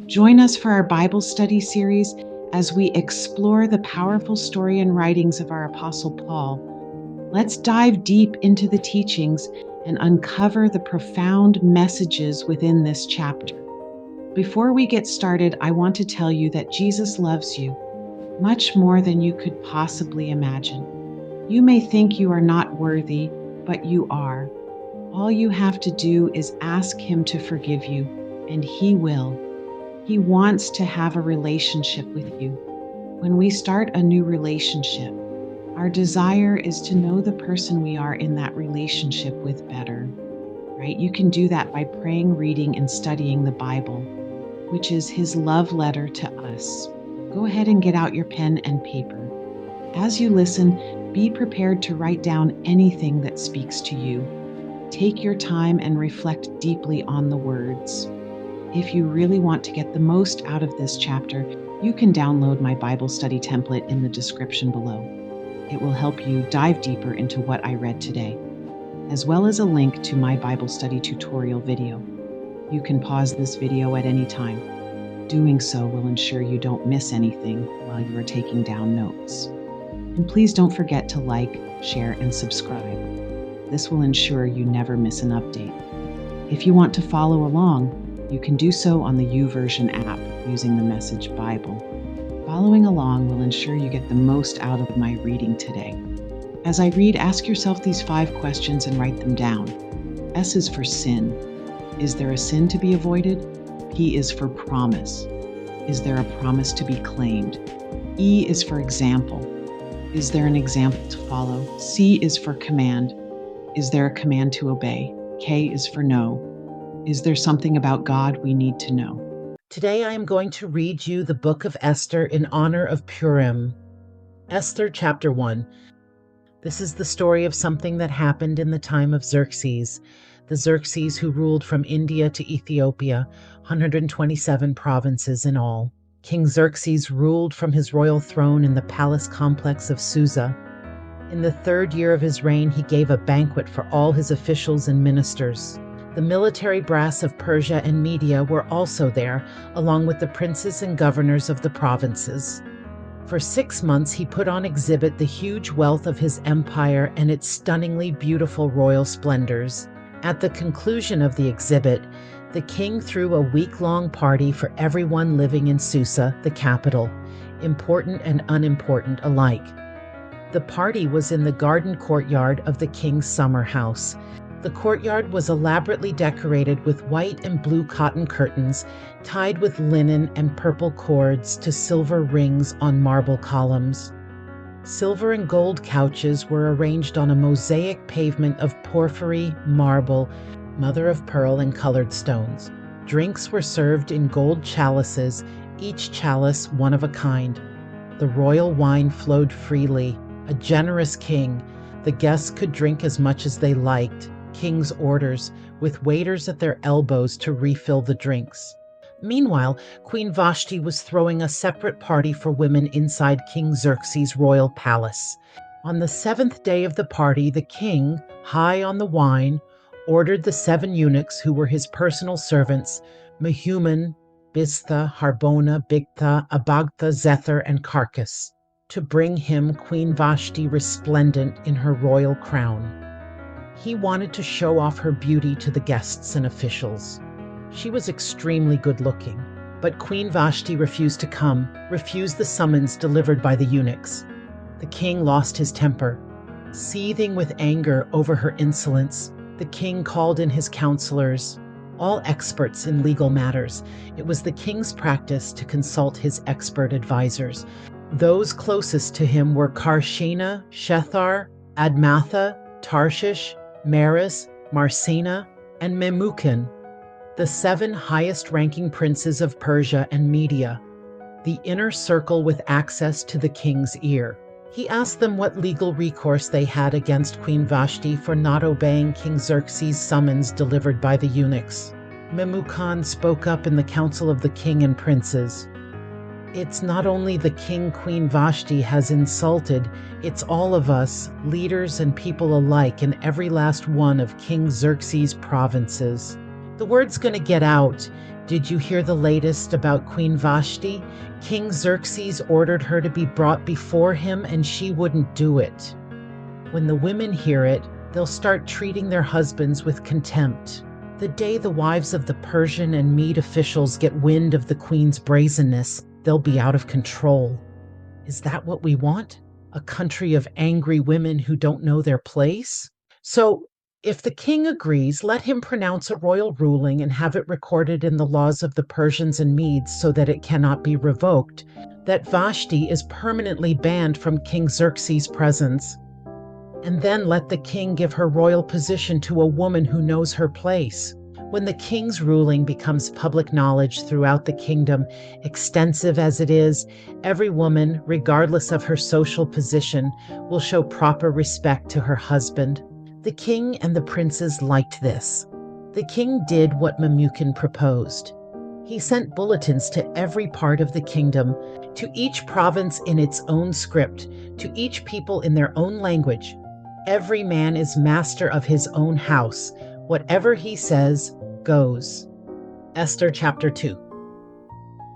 Join us for our Bible study series as we explore the powerful story and writings of our Apostle Paul. Let's dive deep into the teachings and uncover the profound messages within this chapter. Before we get started, I want to tell you that Jesus loves you much more than you could possibly imagine. You may think you are not worthy, but you are. All you have to do is ask Him to forgive you, and He will. He wants to have a relationship with you. When we start a new relationship, our desire is to know the person we are in that relationship with better, right? You can do that by praying, reading, and studying the Bible, which is His love letter to us. Go ahead and get out your pen and paper. As you listen, be prepared to write down anything that speaks to you. Take your time and reflect deeply on the words. If you really want to get the most out of this chapter, you can download my Bible study template in the description below. It will help you dive deeper into what I read today, as well as a link to my Bible study tutorial video. You can pause this video at any time. Doing so will ensure you don't miss anything while you are taking down notes. And please don't forget to like, share, and subscribe. This will ensure you never miss an update. If you want to follow along, you can do so on the YouVersion app using the message Bible. Following along will ensure you get the most out of my reading today. As I read, ask yourself these 5 questions and write them down. S is for sin. Is there a sin to be avoided? P is for promise. Is there a promise to be claimed? E is for example. Is there an example to follow? C is for command. Is there a command to obey? K is for no. Is there something about God we need to know? Today I am going to read you the Book of Esther in honor of Purim. Esther chapter 1. This is the story of something that happened in the time of Xerxes, the Xerxes who ruled from India to Ethiopia, 127 provinces in all. King Xerxes ruled from his royal throne in the palace complex of Susa. In the 3rd year of his reign, he gave a banquet for all his officials and ministers. The military brass of Persia and Media were also there, along with the princes and governors of the provinces. For 6 months he put on exhibit the huge wealth of his empire and its stunningly beautiful royal splendors. At the conclusion of the exhibit, the king threw a week-long party for everyone living in Susa, the capital, important and unimportant alike. The party was in the garden courtyard of the king's summer house. The courtyard was elaborately decorated with white and blue cotton curtains, tied with linen and purple cords to silver rings on marble columns. Silver and gold couches were arranged on a mosaic pavement of porphyry, marble, mother of pearl, and colored stones. Drinks were served in gold chalices, each chalice one of a kind. The royal wine flowed freely. A generous king. The guests could drink as much as they liked. King's orders, with waiters at their elbows to refill the drinks. Meanwhile, Queen Vashti was throwing a separate party for women inside King Xerxes' royal palace. On the 7th day of the party, the king, high on the wine, ordered the 7 eunuchs who were his personal servants, Mehuman, Biztha, Harbona, Bigtha, Abagtha, Zethar, and Carcass, to bring him Queen Vashti resplendent in her royal crown. He wanted to show off her beauty to the guests and officials. She was extremely good-looking, but Queen Vashti refused to come, refused the summons delivered by the eunuchs. The king lost his temper. Seething with anger over her insolence, the king called in his counselors, all experts in legal matters. It was the king's practice to consult his expert advisors. Those closest to him were Karshena, Shethar, Admatha, Tarshish, Maris, Marsena, and Memucan, the 7 highest-ranking princes of Persia and Media, the inner circle with access to the king's ear. He asked them what legal recourse they had against Queen Vashti for not obeying King Xerxes' summons delivered by the eunuchs. Memucan spoke up in the council of the king and princes. It's not only the king Queen Vashti has insulted, it's all of us, leaders and people alike, in every last one of King Xerxes' provinces. The word's gonna get out. Did you hear the latest about Queen Vashti? King Xerxes ordered her to be brought before him, and she wouldn't do it. When the women hear it, they'll start treating their husbands with contempt. The day the wives of the Persian and Mede officials get wind of the queen's brazenness, they'll be out of control. Is that what we want? A country of angry women who don't know their place? So, if the king agrees, let him pronounce a royal ruling and have it recorded in the laws of the Persians and Medes so that it cannot be revoked, that Vashti is permanently banned from King Xerxes' presence. And then let the king give her royal position to a woman who knows her place. When the king's ruling becomes public knowledge throughout the kingdom, extensive as it is, every woman, regardless of her social position, will show proper respect to her husband. The king and the princes liked this. The king did what Memucan proposed. He sent bulletins to every part of the kingdom, to each province in its own script, to each people in their own language. Every man is master of his own house. Whatever he says goes. Esther chapter 2.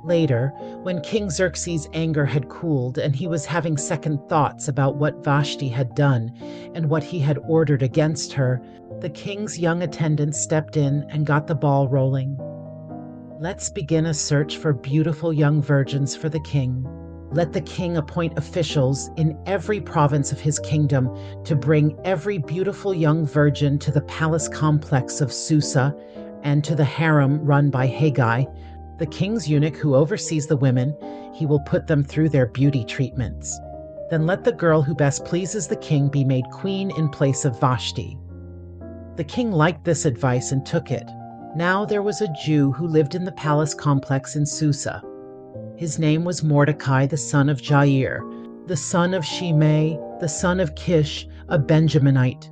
Later, when King Xerxes' anger had cooled and he was having second thoughts about what Vashti had done and what he had ordered against her, the king's young attendants stepped in and got the ball rolling. Let's begin a search for beautiful young virgins for the king. Let the king appoint officials in every province of his kingdom to bring every beautiful young virgin to the palace complex of Susa and to the harem run by Haggai, the king's eunuch who oversees the women. He will put them through their beauty treatments. Then let the girl who best pleases the king be made queen in place of Vashti. The king liked this advice and took it. Now there was a Jew who lived in the palace complex in Susa. His name was Mordecai, the son of Jair, the son of Shimei, the son of Kish, a Benjaminite.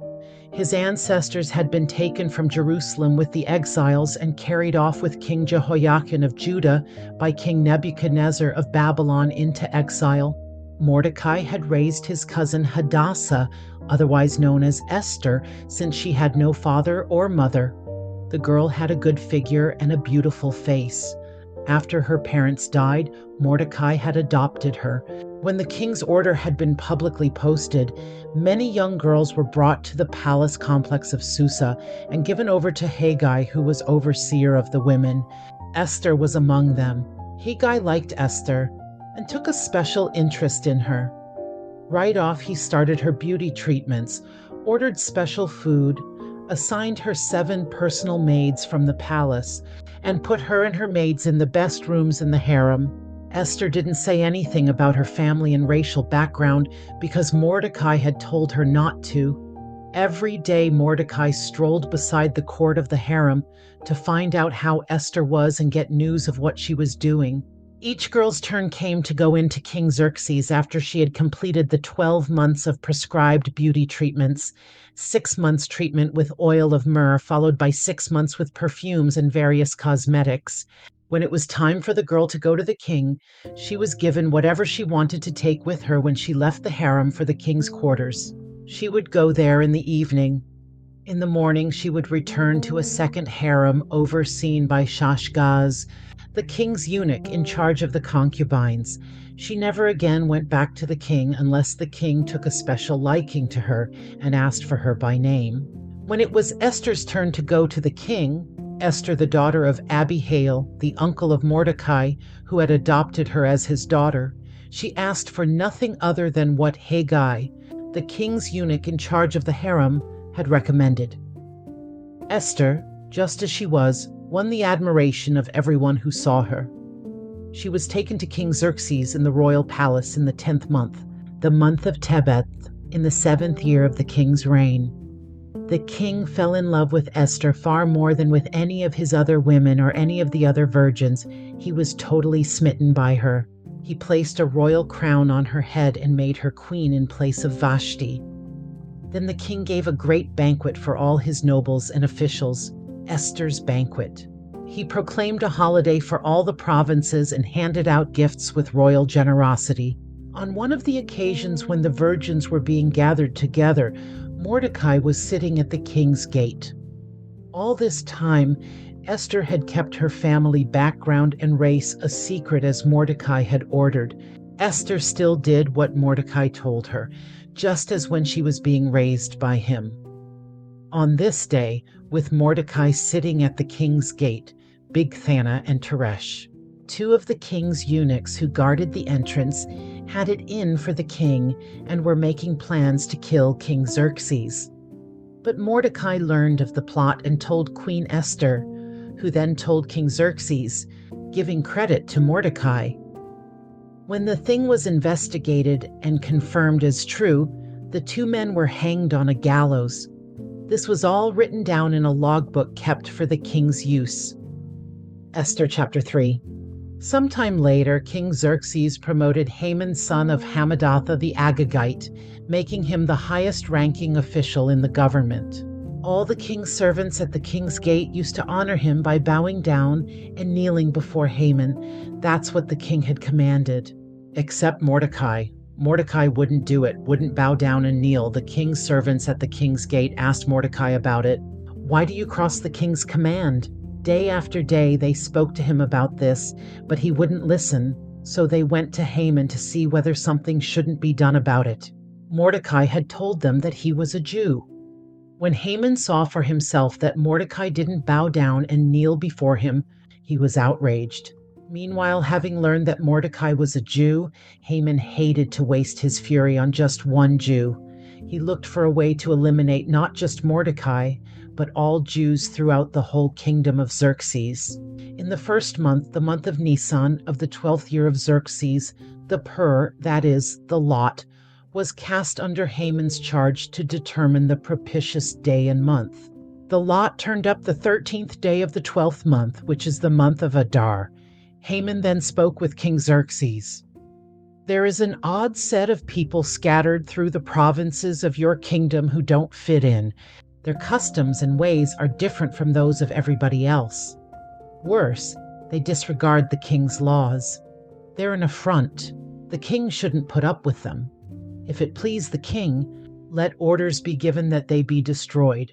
His ancestors had been taken from Jerusalem with the exiles and carried off with King Jehoiachin of Judah by King Nebuchadnezzar of Babylon into exile. Mordecai had raised his cousin Hadassah, otherwise known as Esther, since she had no father or mother. The girl had a good figure and a beautiful face. After her parents died, Mordecai had adopted her. When the king's order had been publicly posted, many young girls were brought to the palace complex of Susa and given over to Haggai, who was overseer of the women. Esther was among them. Haggai liked Esther and took a special interest in her. Right off, he started her beauty treatments, ordered special food, assigned her 7 personal maids from the palace, and put her and her maids in the best rooms in the harem. Esther didn't say anything about her family and racial background because Mordecai had told her not to. Every day Mordecai strolled beside the court of the harem to find out how Esther was and get news of what she was doing. Each girl's turn came to go into King Xerxes after she had completed the 12 months of prescribed beauty treatments, 6 months treatment with oil of myrrh, followed by 6 months with perfumes and various cosmetics. When it was time for the girl to go to the king, she was given whatever she wanted to take with her when she left the harem for the king's quarters. She would go there in the evening. In the morning, she would return to a second harem overseen by Shashgaz, the king's eunuch in charge of the concubines. She never again went back to the king unless the king took a special liking to her and asked for her by name. When it was Esther's turn to go to the king, Esther, the daughter of Abihail, the uncle of Mordecai, who had adopted her as his daughter, she asked for nothing other than what Haggai, the king's eunuch in charge of the harem, had recommended. Esther, just as she was, won the admiration of everyone who saw her. She was taken to King Xerxes in the royal palace in the 10th month, the month of Tebeth, in the 7th year of the king's reign. The king fell in love with Esther far more than with any of his other women or any of the other virgins. He was totally smitten by her. He placed a royal crown on her head and made her queen in place of Vashti. Then the king gave a great banquet for all his nobles and officials, Esther's banquet. He proclaimed a holiday for all the provinces and handed out gifts with royal generosity. On one of the occasions when the virgins were being gathered together, Mordecai was sitting at the king's gate. All this time, Esther had kept her family background and race a secret as Mordecai had ordered. Esther still did what Mordecai told her, just as when she was being raised by him. On this day, with Mordecai sitting at the king's gate, Bigthana and Teresh, two of the king's eunuchs who guarded the entrance, had it in for the king and were making plans to kill King Xerxes. But Mordecai learned of the plot and told Queen Esther, who then told King Xerxes, giving credit to Mordecai. When the thing was investigated and confirmed as true, the two men were hanged on a gallows. This was all written down in a logbook kept for the king's use. Esther chapter 3. Sometime later, King Xerxes promoted Haman, son of Hammedatha the Agagite, making him the highest-ranking official in the government. All the king's servants at the king's gate used to honor him by bowing down and kneeling before Haman. That's what the king had commanded. Except Mordecai. Mordecai wouldn't do it, wouldn't bow down and kneel. The king's servants at the king's gate asked Mordecai about it. "Why do you cross the king's command?" Day after day they spoke to him about this, but he wouldn't listen, so they went to Haman to see whether something shouldn't be done about it. Mordecai had told them that he was a Jew. When Haman saw for himself that Mordecai didn't bow down and kneel before him, he was outraged. Meanwhile, having learned that Mordecai was a Jew, Haman hated to waste his fury on just one Jew. He looked for a way to eliminate not just Mordecai, but all Jews throughout the whole kingdom of Xerxes. In the first month, the month of Nisan, of the 12th year of Xerxes, the pur, that is, the lot, was cast under Haman's charge to determine the propitious day and month. The lot turned up the 13th day of the 12th month, which is the month of Adar. Haman then spoke with King Xerxes. "There is an odd set of people scattered through the provinces of your kingdom who don't fit in. Their customs and ways are different from those of everybody else. Worse, they disregard the king's laws. They're an affront. The king shouldn't put up with them. If it please the king, let orders be given that they be destroyed.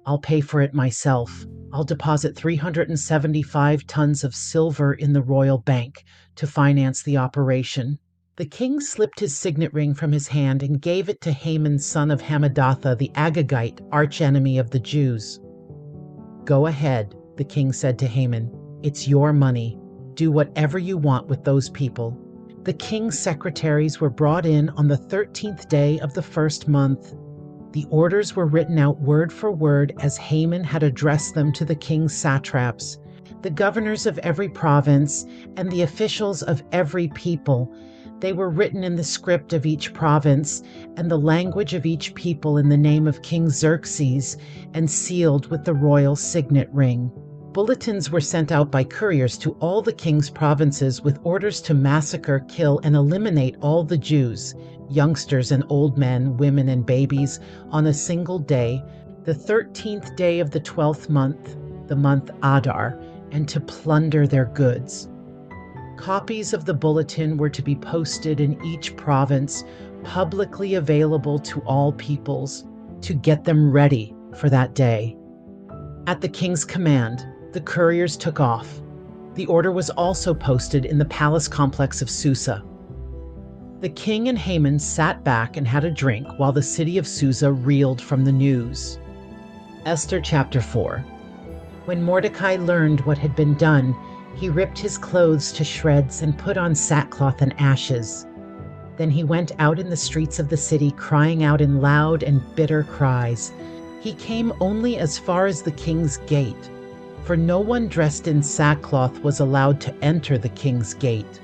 I'll pay for it myself. I'll deposit 375 tons of silver in the royal bank to finance the operation." The king slipped his signet ring from his hand and gave it to Haman, son of Hammedatha the Agagite, archenemy of the Jews. "Go ahead," the king said to Haman. "It's your money. Do whatever you want with those people." The king's secretaries were brought in on the 13th day of the first month. The orders were written out word for word as Haman had addressed them to the king's satraps, the governors of every province, and the officials of every people. They were written in the script of each province and the language of each people in the name of King Xerxes and sealed with the royal signet ring. Bulletins were sent out by couriers to all the king's provinces with orders to massacre, kill, and eliminate all the Jews, youngsters and old men, women and babies, on a single day, the 13th day of the 12th month, the month Adar, and to plunder their goods. Copies of the bulletin were to be posted in each province, publicly available to all peoples, to get them ready for that day. At the king's command, the couriers took off. The order was also posted in the palace complex of Susa. The king and Haman sat back and had a drink while the city of Susa reeled from the news. Esther chapter 4. When Mordecai learned what had been done, he ripped his clothes to shreds and put on sackcloth and ashes. Then he went out in the streets of the city, crying out in loud and bitter cries. He came only as far as the king's gate, for no one dressed in sackcloth was allowed to enter the king's gate.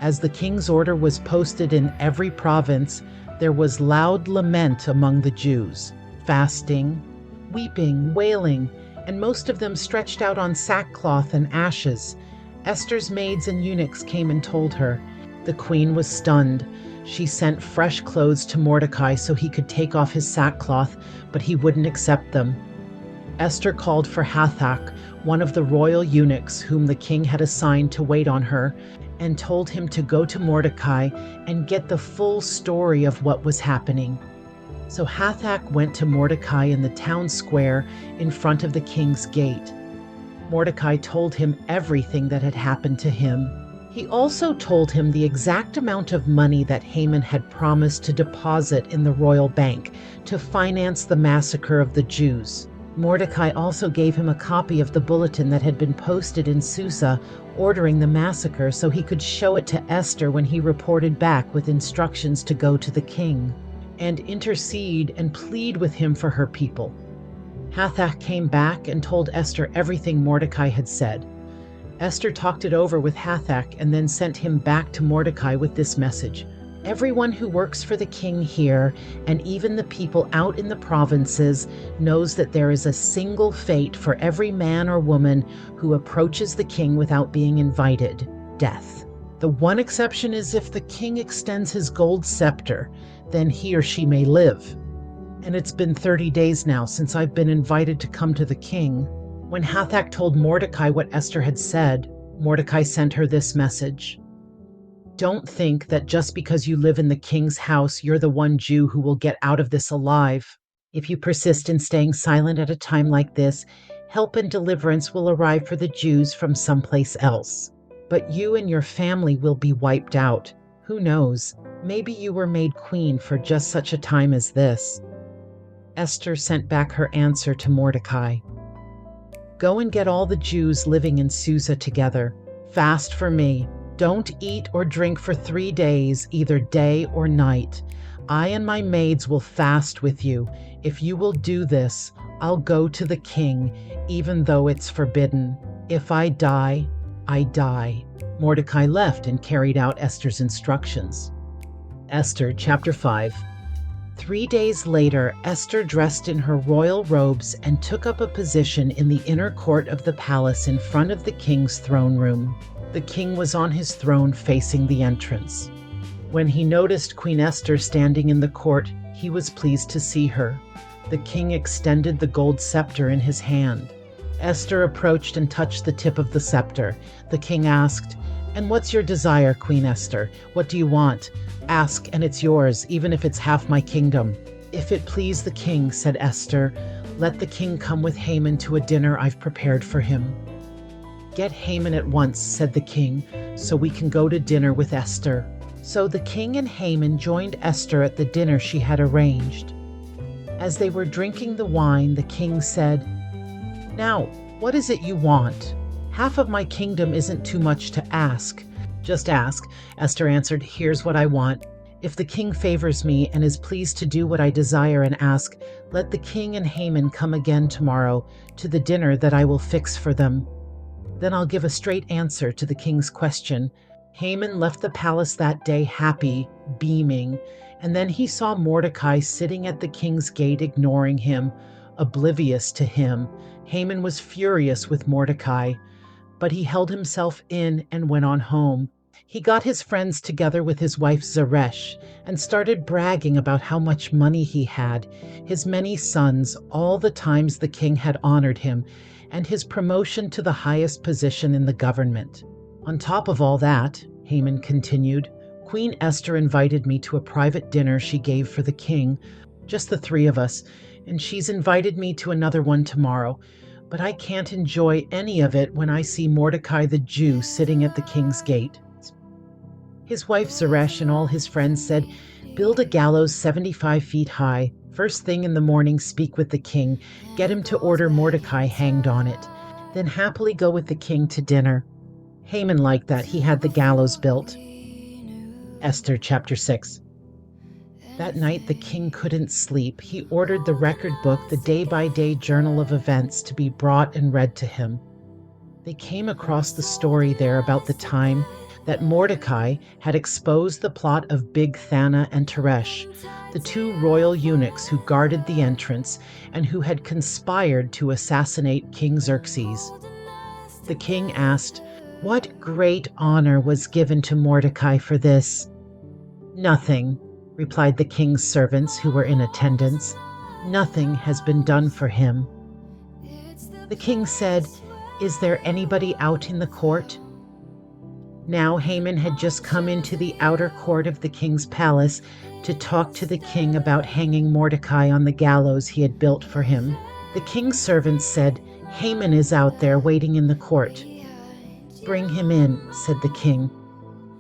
As the king's order was posted in every province, there was loud lament among the Jews, fasting, weeping, wailing, and most of them stretched out on sackcloth and ashes. Esther's maids and eunuchs came and told her. The queen was stunned. She sent fresh clothes to Mordecai so he could take off his sackcloth, but he wouldn't accept them. Esther called for Hathach, one of the royal eunuchs whom the king had assigned to wait on her, and told him to go to Mordecai and get the full story of what was happening. So Hathach went to Mordecai in the town square in front of the king's gate. Mordecai told him everything that had happened to him. He also told him the exact amount of money that Haman had promised to deposit in the royal bank to finance the massacre of the Jews. Mordecai also gave him a copy of the bulletin that had been posted in Susa ordering the massacre so he could show it to Esther when he reported back with instructions to go to the king and intercede and plead with him for her people. Hathach came back and told Esther everything Mordecai had said. Esther talked it over with Hathach and then sent him back to Mordecai with this message. Everyone who works for the king here, and even the people out in the provinces, knows that there is a single fate for every man or woman who approaches the king without being invited: death. The one exception is if the king extends his gold scepter, then he or she may live. And it's been 30 days now since I've been invited to come to the king. When Hathach told Mordecai what Esther had said, Mordecai sent her this message. Don't think that just because you live in the king's house, you're the one Jew who will get out of this alive. If you persist in staying silent at a time like this, help and deliverance will arrive for the Jews from someplace else. But you and your family will be wiped out. Who knows? Maybe you were made queen for just such a time as this. Esther sent back her answer to Mordecai. Go and get all the Jews living in Susa together. Fast for me. Don't eat or drink for 3 days, either day or night. I and my maids will fast with you. If you will do this, I'll go to the king, even though it's forbidden. If I die, I die. Mordecai left and carried out Esther's instructions. Esther chapter 5. 3 days later, Esther dressed in her royal robes and took up a position in the inner court of the palace in front of the king's throne room. The king was on his throne facing the entrance. When he noticed Queen Esther standing in the court, he was pleased to see her. The king extended the gold scepter in his hand. Esther approached and touched the tip of the scepter. The king asked, "And what's your desire, Queen Esther? What do you want? Ask, and it's yours, even if it's half my kingdom." "If it please the king," said Esther, "let the king come with Haman to a dinner I've prepared for him." "Get Haman at once," said the king, "so we can go to dinner with Esther." So the king and Haman joined Esther at the dinner she had arranged. As they were drinking the wine, the king said, "Now, what is it you want? Half of my kingdom isn't too much to ask." "Just ask," Esther answered. "Here's what I want. If the king favors me and is pleased to do what I desire and ask, let the king and Haman come again tomorrow to the dinner that I will fix for them. Then I'll give a straight answer to the king's question." Haman left the palace that day happy, beaming, and then he saw Mordecai sitting at the king's gate ignoring him, oblivious to him. Haman was furious with Mordecai, but he held himself in and went on home. He got his friends together with his wife Zeresh and started bragging about how much money he had, his many sons, all the times the king had honored him, and his promotion to the highest position in the government. "On top of all that," Haman continued, "Queen Esther invited me to a private dinner she gave for the king, just the 3 of us, and she's invited me to another one tomorrow. But I can't enjoy any of it when I see Mordecai the Jew sitting at the king's gate." His wife Zeresh and all his friends said, "Build a gallows 75 feet high. First thing in the morning, speak with the king. Get him to order Mordecai hanged on it. Then happily go with the king to dinner." Haman liked that. He had the gallows built. Esther chapter 6. That night the king couldn't sleep. He ordered the record book, the day-by-day journal of events, to be brought and read to him. They came across the story there about the time that Mordecai had exposed the plot of Bigthana and Teresh, the 2 royal eunuchs who guarded the entrance and who had conspired to assassinate King Xerxes. The king asked, "What great honor was given to Mordecai for this?" "Nothing," replied the king's servants who were in attendance. "Nothing has been done for him." The king said, "Is there anybody out in the court?" Now Haman had just come into the outer court of the king's palace to talk to the king about hanging Mordecai on the gallows he had built for him. The king's servants said, "Haman is out there waiting in the court." "Bring him in," said the king.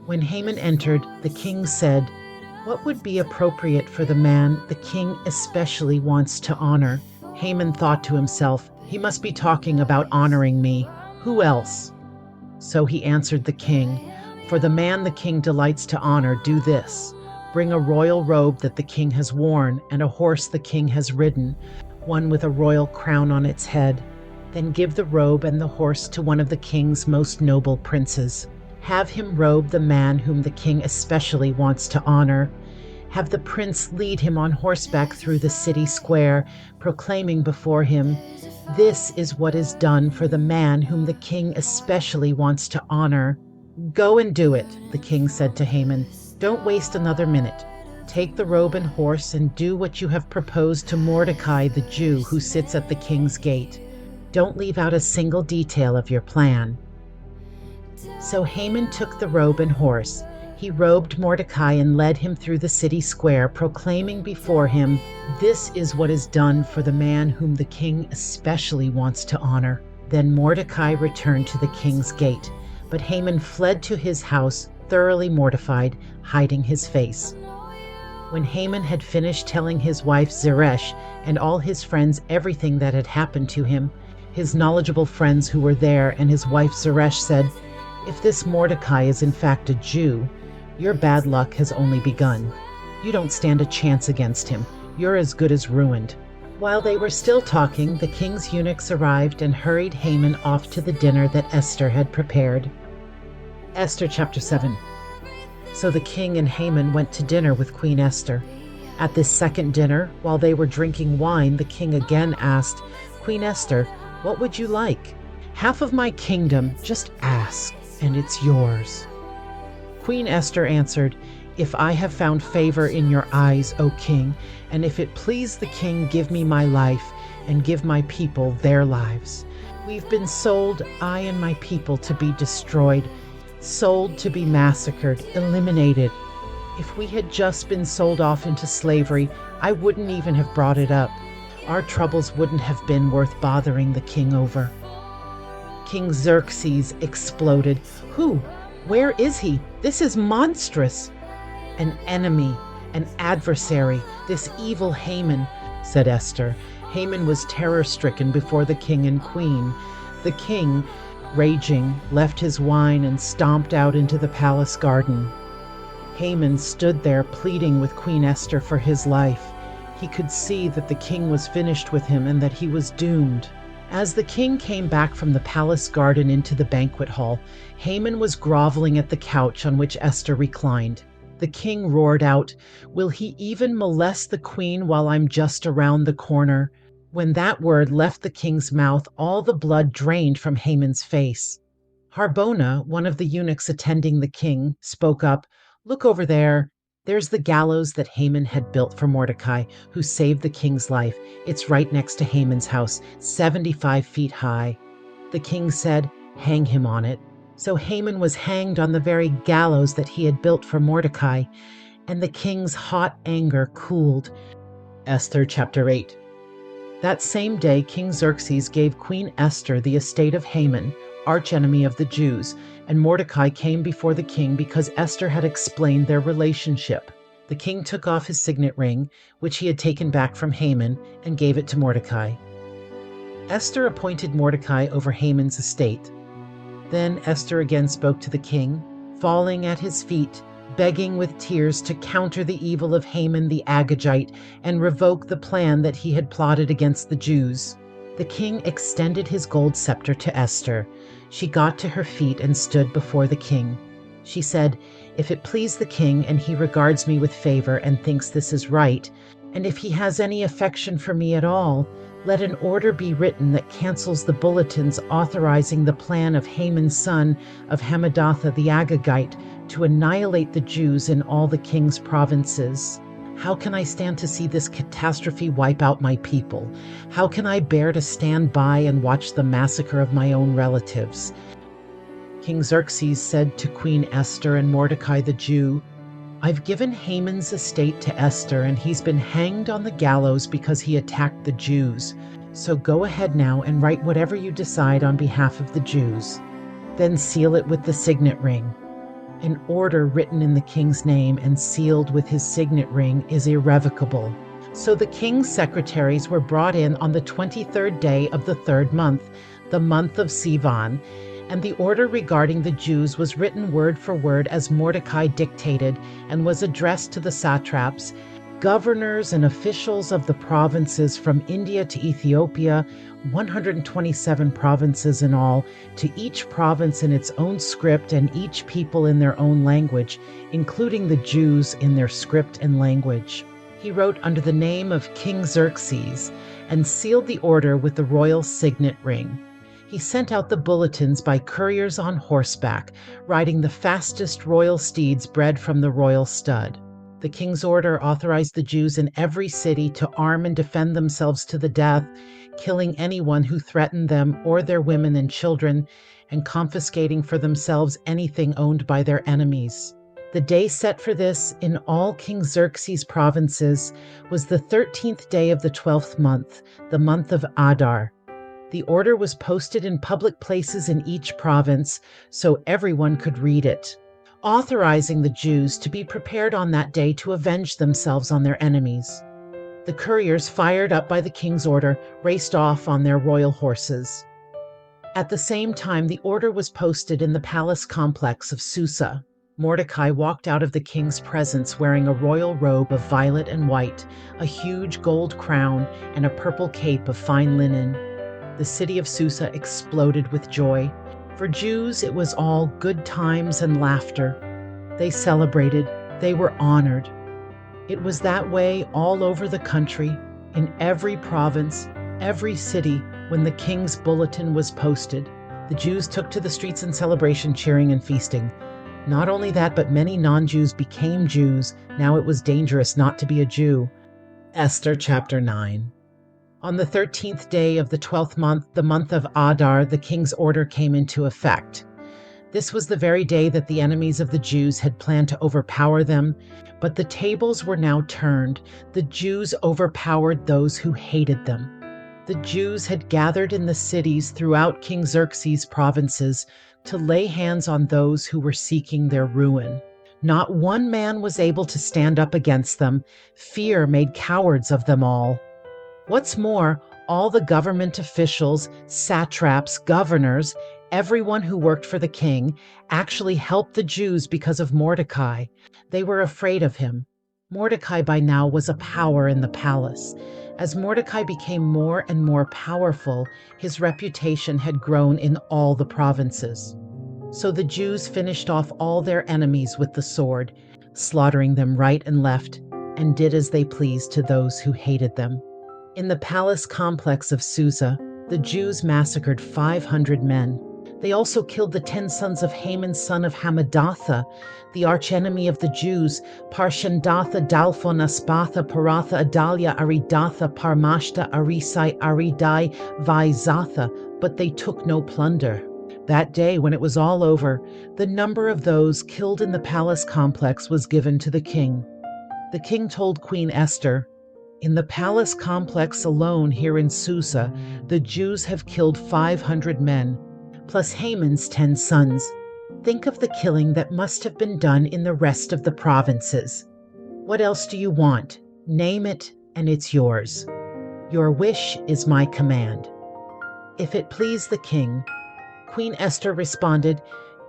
When Haman entered, the king said, "What would be appropriate for the man the king especially wants to honor?" Haman thought to himself, "He must be talking about honoring me. Who else?" So he answered the king, "For the man the king delights to honor, do this. Bring a royal robe that the king has worn and a horse the king has ridden, one with a royal crown on its head. Then give the robe and the horse to one of the king's most noble princes. Have him robe the man whom the king especially wants to honor. Have the prince lead him on horseback through the city square, proclaiming before him, 'This is what is done for the man whom the king especially wants to honor.'" "Go and do it," the king said to Haman. "Don't waste another minute. Take the robe and horse and do what you have proposed to Mordecai the Jew who sits at the king's gate. Don't leave out a single detail of your plan." So Haman took the robe and horse. He robed Mordecai and led him through the city square, proclaiming before him, "This is what is done for the man whom the king especially wants to honor." Then Mordecai returned to the king's gate, but Haman fled to his house, thoroughly mortified, hiding his face. When Haman had finished telling his wife Zeresh and all his friends everything that had happened to him, his knowledgeable friends who were there and his wife Zeresh said, "If this Mordecai is in fact a Jew, your bad luck has only begun. You don't stand a chance against him. You're as good as ruined." While they were still talking, the king's eunuchs arrived and hurried Haman off to the dinner that Esther had prepared. Esther chapter 7. So the king and Haman went to dinner with Queen Esther. At this second dinner, while they were drinking wine, the king again asked, "Queen Esther, what would you like?" "Half of my kingdom, just ask, and it's yours." Queen Esther answered, "If I have found favor in your eyes, O king, and if it please the king, give me my life and give my people their lives. We've been sold, I and my people, to be destroyed, sold to be massacred, eliminated. If we had just been sold off into slavery, I wouldn't even have brought it up. Our troubles wouldn't have been worth bothering the king over." King Xerxes exploded. "Who? Where is he? This is monstrous." "An enemy, an adversary, this evil Haman," said Esther. Haman was terror-stricken before the king and queen. The king, raging, left his wine and stomped out into the palace garden. Haman stood there pleading with Queen Esther for his life. He could see that the king was finished with him and that he was doomed. As the king came back from the palace garden into the banquet hall, Haman was groveling at the couch on which Esther reclined. The king roared out, "Will he even molest the queen while I'm just around the corner?" When that word left the king's mouth, all the blood drained from Haman's face. Harbona, one of the eunuchs attending the king, spoke up, "Look over there. There's the gallows that Haman had built for Mordecai, who saved the king's life. It's right next to Haman's house, 75 feet high." The king said, "Hang him on it." So Haman was hanged on the very gallows that he had built for Mordecai, and the king's hot anger cooled. Esther chapter 8. That same day, King Xerxes gave Queen Esther the estate of Haman, archenemy of the Jews, and Mordecai came before the king because Esther had explained their relationship. The king took off his signet ring, which he had taken back from Haman, and gave it to Mordecai. Esther appointed Mordecai over Haman's estate. Then Esther again spoke to the king, falling at his feet, begging with tears to counter the evil of Haman the Agagite and revoke the plan that he had plotted against the Jews. The king extended his gold scepter to Esther. She got to her feet and stood before the king. She said, "If it please the king and he regards me with favor and thinks this is right, and if he has any affection for me at all, let an order be written that cancels the bulletins authorizing the plan of Haman's son of Hammedatha the Agagite to annihilate the Jews in all the king's provinces." How can I stand to see this catastrophe wipe out my people? How can I bear to stand by and watch the massacre of my own relatives? King Xerxes said to Queen Esther and Mordecai the Jew, I've given Haman's estate to Esther, and he's been hanged on the gallows because he attacked the Jews. So go ahead now and write whatever you decide on behalf of the Jews. Then seal it with the signet ring. An order written in the king's name and sealed with his signet ring is irrevocable. So the king's secretaries were brought in on the 23rd day of the 3rd month, the month of Sivan, and the order regarding the Jews was written word for word as Mordecai dictated and was addressed to the satraps, governors and officials of the provinces from India to Ethiopia, 127 provinces in all, to each province in its own script and each people in their own language, including the Jews in their script and language. He wrote under the name of King Xerxes and sealed the order with the royal signet ring. He sent out the bulletins by couriers on horseback, riding the fastest royal steeds bred from the royal stud. The king's order authorized the Jews in every city to arm and defend themselves to the death, killing anyone who threatened them or their women and children, and confiscating for themselves anything owned by their enemies. The day set for this in all King Xerxes' provinces was the 13th day of the 12th month, the month of Adar. The order was posted in public places in each province so everyone could read it, authorizing the Jews to be prepared on that day to avenge themselves on their enemies. The couriers, fired up by the king's order, raced off on their royal horses. At the same time, the order was posted in the palace complex of Susa. Mordecai walked out of the king's presence wearing a royal robe of violet and white, a huge gold crown, and a purple cape of fine linen. The city of Susa exploded with joy. For Jews, it was all good times and laughter. They celebrated. They were honored. It was that way all over the country, in every province, every city, when the king's bulletin was posted. The Jews took to the streets in celebration, cheering and feasting. Not only that, but many non-Jews became Jews. Now it was dangerous not to be a Jew. Esther chapter 9. On the 13th day of the 12th month, the month of Adar, the king's order came into effect. This was the very day that the enemies of the Jews had planned to overpower them, but the tables were now turned. The Jews overpowered those who hated them. The Jews had gathered in the cities throughout King Xerxes' provinces to lay hands on those who were seeking their ruin. Not one man was able to stand up against them. Fear made cowards of them all. What's more, all the government officials, satraps, governors, everyone who worked for the king, actually helped the Jews because of Mordecai. They were afraid of him. Mordecai by now was a power in the palace. As Mordecai became more and more powerful, his reputation had grown in all the provinces. So the Jews finished off all their enemies with the sword, slaughtering them right and left, and did as they pleased to those who hated them. In the palace complex of Susa, the Jews massacred 500 men. They also killed the 10 sons of Haman, son of Hammedatha, the archenemy of the Jews, Parshandatha, Dalphon, Aspatha, Paratha, Adalia, Aridatha, Parmashta, Arisai, Aridai, Vaizatha, but they took no plunder. That day, when it was all over, the number of those killed in the palace complex was given to the king. The king told Queen Esther, in the palace complex alone here in Susa, the Jews have killed 500 men, plus Haman's 10 sons. Think of the killing that must have been done in the rest of the provinces. What else do you want? Name it, and it's yours. Your wish is my command. If it please the king, Queen Esther responded,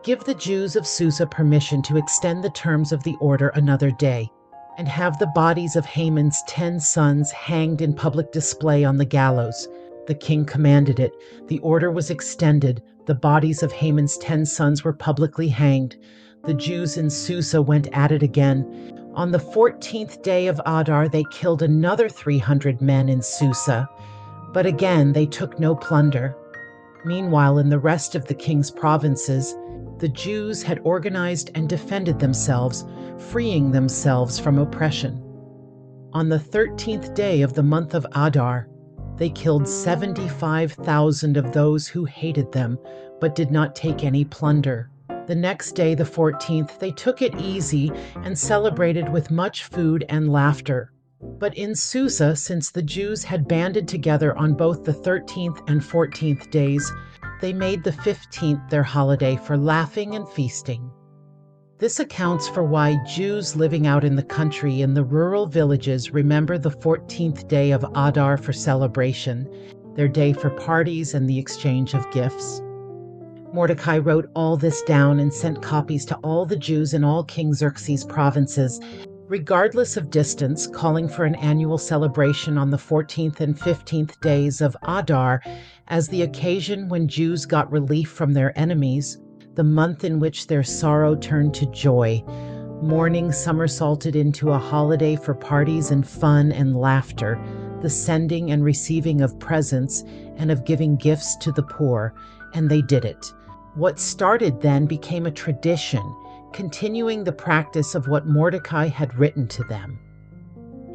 give the Jews of Susa permission to extend the terms of the order another day, and have the bodies of Haman's 10 sons hanged in public display on the gallows. The king commanded it. The order was extended. The bodies of Haman's 10 sons were publicly hanged. The Jews in Susa went at it again. On the 14th day of Adar, they killed another 300 men in Susa. But again, they took no plunder. Meanwhile, in the rest of the king's provinces, the Jews had organized and defended themselves, freeing themselves from oppression. On the 13th day of the month of Adar, they killed 75,000 of those who hated them, but did not take any plunder. The next day, the 14th, they took it easy and celebrated with much food and laughter. But in Susa, since the Jews had banded together on both the 13th and 14th days, they made the 15th their holiday for laughing and feasting. This accounts for why Jews living out in the country in the rural villages remember the 14th day of Adar for celebration, their day for parties and the exchange of gifts. Mordecai wrote all this down and sent copies to all the Jews in all King Xerxes' provinces, regardless of distance, calling for an annual celebration on the 14th and 15th days of Adar as the occasion when Jews got relief from their enemies, the month in which their sorrow turned to joy. Mourning somersaulted into a holiday for parties and fun and laughter, the sending and receiving of presents and of giving gifts to the poor, and they did it. What started then became a tradition, continuing the practice of what Mordecai had written to them.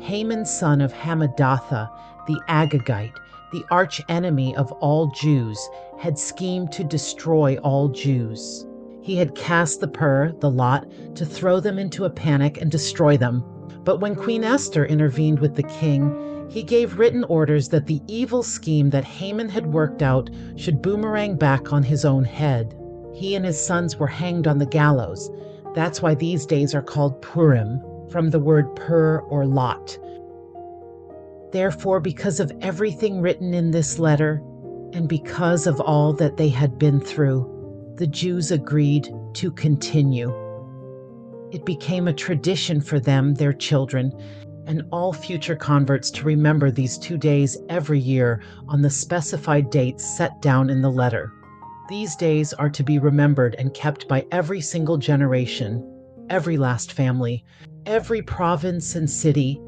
Haman, son of Hammedatha, the Agagite, the arch-enemy of all Jews, had schemed to destroy all Jews. He had cast the pur, the lot, to throw them into a panic and destroy them. But when Queen Esther intervened with the king, he gave written orders that the evil scheme that Haman had worked out should boomerang back on his own head. He and his sons were hanged on the gallows. That's why these days are called Purim, from the word pur or lot. Therefore, because of everything written in this letter, and because of all that they had been through, the Jews agreed to continue. It became a tradition for them, their children, and all future converts to remember these 2 days every year on the specified dates set down in the letter. These days are to be remembered and kept by every single generation, every last family, every province and city.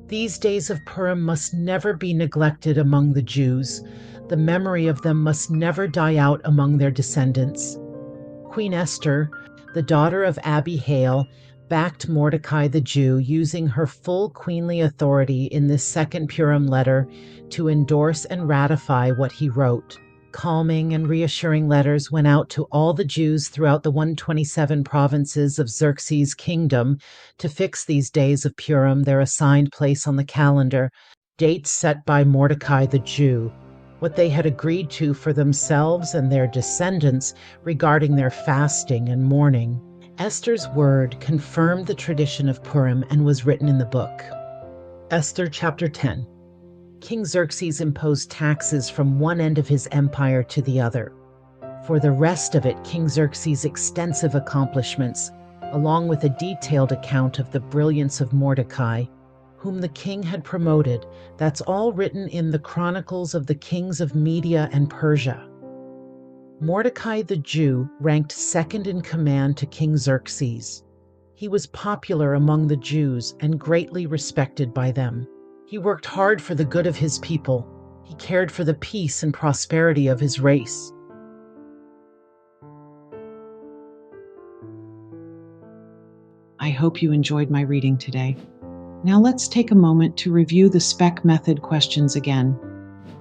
These days of Purim must never be neglected among the Jews. The memory of them must never die out among their descendants. Queen Esther, the daughter of Abihail, backed Mordecai the Jew, using her full queenly authority in this second Purim letter to endorse and ratify what he wrote. Calming and reassuring letters went out to all the Jews throughout the 127 provinces of Xerxes' kingdom to fix these days of Purim their assigned place on the calendar, dates set by Mordecai the Jew, what they had agreed to for themselves and their descendants regarding their fasting and mourning. Esther's word confirmed the tradition of Purim and was written in the book. Esther chapter 10. King Xerxes imposed taxes from one end of his empire to the other. For the rest of it, King Xerxes' extensive accomplishments, along with a detailed account of the brilliance of Mordecai, whom the king had promoted, that's all written in the Chronicles of the Kings of Media and Persia. Mordecai the Jew ranked second in command to King Xerxes. He was popular among the Jews and greatly respected by them. He worked hard for the good of his people. He cared for the peace and prosperity of his race. I hope you enjoyed my reading today. Now let's take a moment to review the spec method questions again.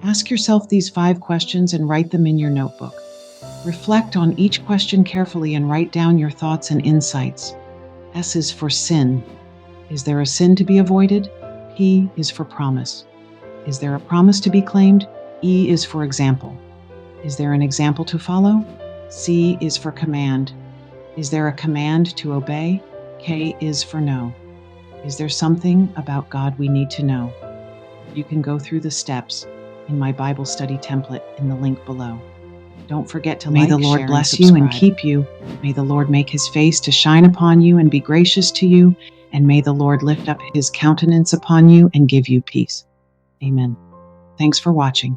Ask yourself these 5 questions and write them in your notebook. Reflect on each question carefully and write down your thoughts and insights. S is for sin. Is there a sin to be avoided? P is for promise. Is there a promise to be claimed? E is for example. Is there an example to follow? C is for command. Is there a command to obey? K is for no. Is there something about God we need to know? You can go through the steps in my Bible study template in the link below. Don't forget to May like, the Lord share, bless and you subscribe. and keep you. May the Lord make his face to shine upon you and be gracious to you. And may the Lord lift up his countenance upon you and give you peace. Amen. Thanks for watching.